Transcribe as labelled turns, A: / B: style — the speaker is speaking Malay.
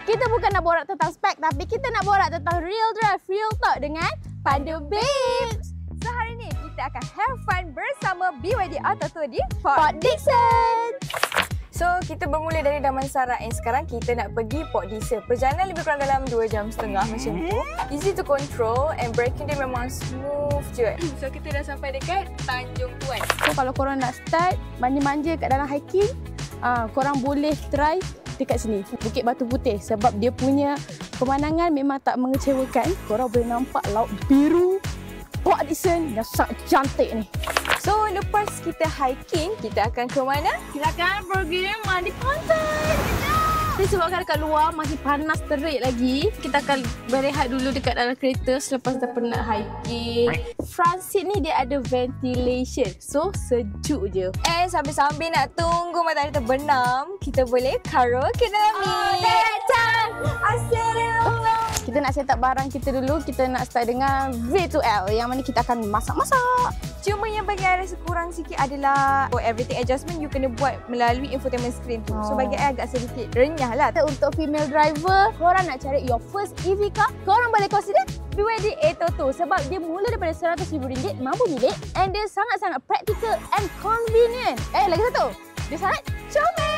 A: Kita bukan nak borak tentang spek, tapi kita nak borak tentang real drive, real talk dengan Pandu Babes.
B: So hari ni kita akan have fun bersama BYD Auto Tour di
A: Port Dickson.
B: So kita bermula dari Damansara and sekarang kita nak pergi Port Dickson. Perjalanan lebih kurang dalam 2.5 jam macam tu. Easy to control and braking dia memang smooth je. So kita dah sampai dekat Tanjung Tuan.
A: So kalau korang nak start manja-manja kat dalam hiking, korang boleh try dekat sini, Bukit Batu Putih, sebab dia punya pemandangan memang tak mengecewakan. Korang boleh nampak laut biru Port Dickson yang sangat cantik ni.
B: So lepas kita hiking, kita akan ke mana?
A: Kita akan pergi mandi pantai. Disebabkan dekat luar masih panas terik lagi, kita akan berehat dulu dekat dalam kereta selepas dah penat hiking. Front seat ni dia ada ventilation, so sejuk je.
B: And sambil-sambil nak tunggu matahari terbenam, kita boleh karaoke dalam ni.
A: Kita nak set up barang kita dulu. Kita nak start dengan V2L yang mana kita akan masak-masak.
B: Cuma yang bagi I rasa kurang sikit adalah everything adjustment you kena buat melalui infotainment screen tu. So bagi I agak sedikit renyah lah.
A: Untuk female driver, korang nak cari your first EV car, korang boleh consider BYD Atto 2 sebab dia mula daripada RM100,000, mampu milik, and dia sangat-sangat practical and convenient. Lagi satu, dia sangat comel.